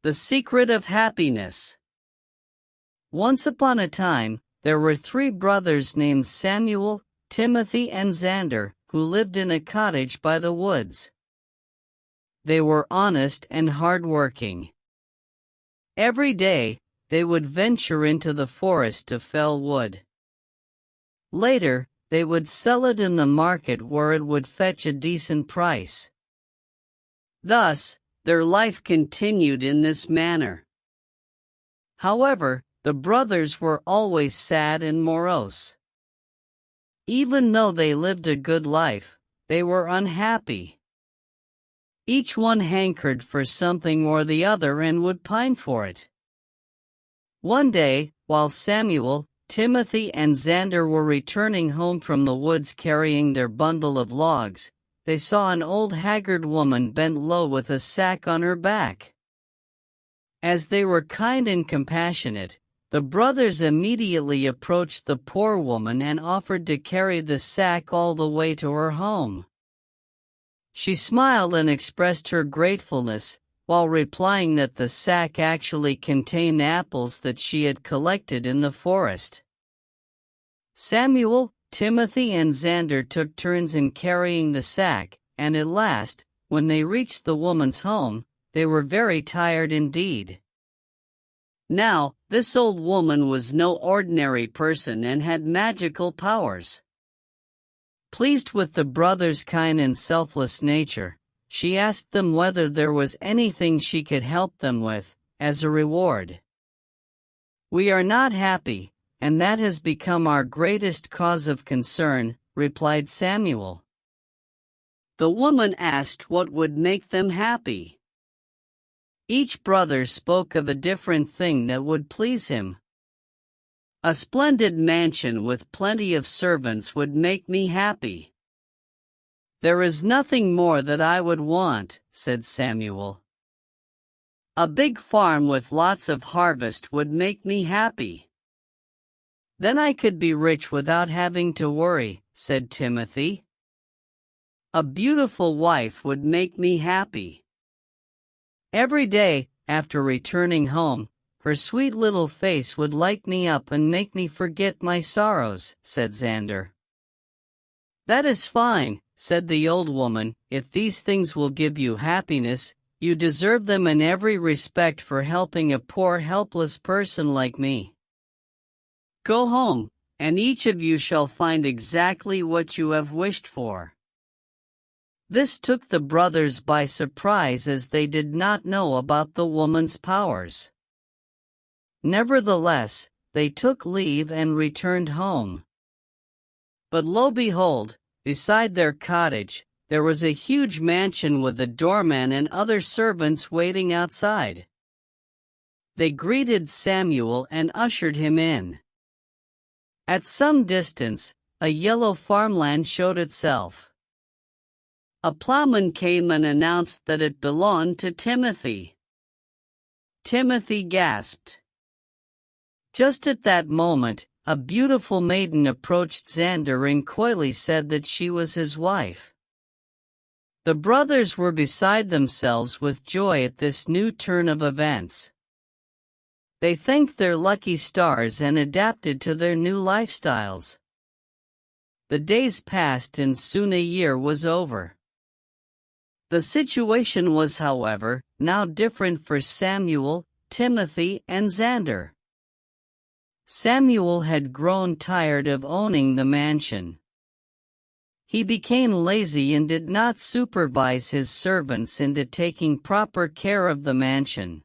The secret of happiness. Once upon a time, there were 3 brothers named Samuel, Timothy and Xander, who lived in a cottage by the woods. They were honest and hard-working. Every day, they would venture into the forest to fell wood. Later, they would sell it in the market where it would fetch a decent price. Thus, their life continued in this manner. However, the brothers were always sad and morose. Even though they lived a good life, they were unhappy. Each one hankered for something or the other and would pine for it. One day, while Samuel, Timothy and Xander were returning home from the woods carrying their bundle of logs, they saw an old haggard woman bent low with a sack on her back. As they were kind and compassionate, the brothers immediately approached the poor woman and offered to carry the sack all the way to her home. She smiled and expressed her gratefulness, while replying that the sack actually contained apples that she had collected in the forest. Samuel, Timothy and Xander took turns in carrying the sack, and at last, when they reached the woman's home, they were very tired indeed. Now, this old woman was no ordinary person and had magical powers. Pleased with the brothers' kind and selfless nature, she asked them whether there was anything she could help them with, as a reward. "We are not happy, and that has become our greatest cause of concern," replied Samuel. The woman asked what would make them happy. Each brother spoke of a different thing that would please him. "A splendid mansion with plenty of servants would make me happy." "There is nothing more that I would want," said Samuel. "A big farm with lots of harvest would make me happy." "Then I could be rich without having to worry," said Timothy. "A beautiful wife would make me happy." "Every day, after returning home, her sweet little face would light me up and make me forget my sorrows," said Xander. "That is fine," said the old woman. "If these things will give you happiness, you deserve them in every respect for helping a poor helpless person like me. Go home, and each of you shall find exactly what you have wished for." This took the brothers by surprise, as they did not know about the woman's powers. Nevertheless, they took leave and returned home. But lo behold, beside their cottage, there was a huge mansion with a doorman and other servants waiting outside. They greeted Samuel and ushered him in. At some distance, a yellow farmland showed itself. A plowman came and announced that it belonged to Timothy. Timothy gasped. Just at that moment, a beautiful maiden approached Xander and coyly said that she was his wife. The brothers were beside themselves with joy at this new turn of events. They thanked their lucky stars and adapted to their new lifestyles. The days passed and soon a year was over. The situation was, however, now different for Samuel, Timothy, and Xander. Samuel had grown tired of owning the mansion. He became lazy and did not supervise his servants into taking proper care of the mansion.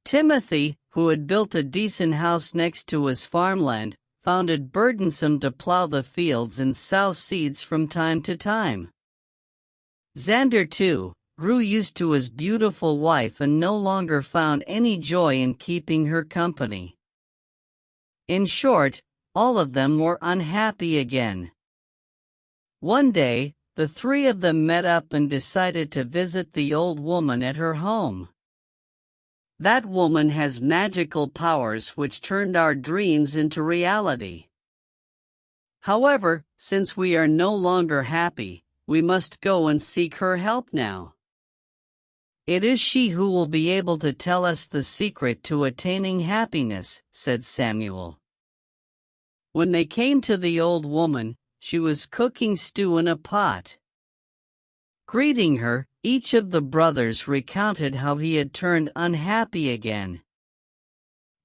Timothy, who had built a decent house next to his farmland, found it burdensome to plow the fields and sow seeds from time to time. Xander, too, grew used to his beautiful wife and no longer found any joy in keeping her company. In short, all of them were unhappy again. One day, the 3 of them met up and decided to visit the old woman at her home. "That woman has magical powers which turned our dreams into reality. However, since we are no longer happy, we must go and seek her help now. "It is she who will be able to tell us the secret to attaining happiness," said Samuel. When they came to the old woman, she was cooking stew in a pot. Greeting her, each of the brothers recounted how he had turned unhappy again.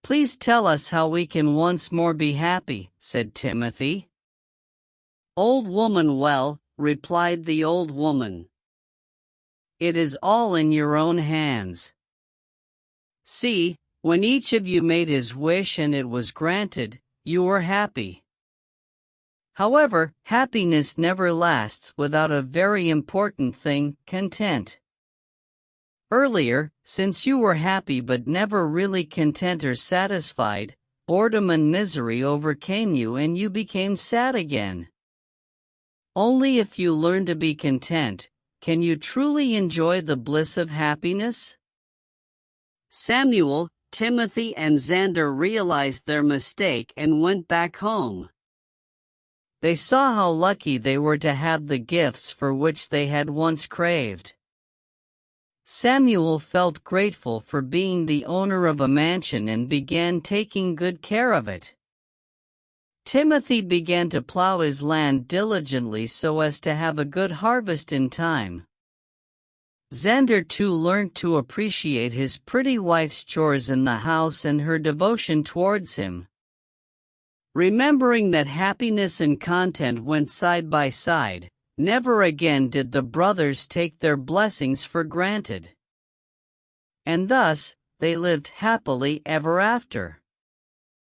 "Please tell us how we can once more be happy," said Timothy. "Old woman, well," replied the old woman, "it is all in your own hands. See, when each of you made his wish and it was granted, you were happy. However, happiness never lasts without a very important thing, content. Earlier, since you were happy but never really content or satisfied, boredom and misery overcame you and you became sad again. Only if you learn to be content, can you truly enjoy the bliss of happiness?" Samuel, Timothy, and Xander realized their mistake and went back home. They saw how lucky they were to have the gifts for which they had once craved. Samuel felt grateful for being the owner of a mansion and began taking good care of it. Timothy began to plow his land diligently so as to have a good harvest in time. Xander too learned to appreciate his pretty wife's chores in the house and her devotion towards him. Remembering that happiness and content went side by side, never again did the brothers take their blessings for granted. And thus, they lived happily ever after.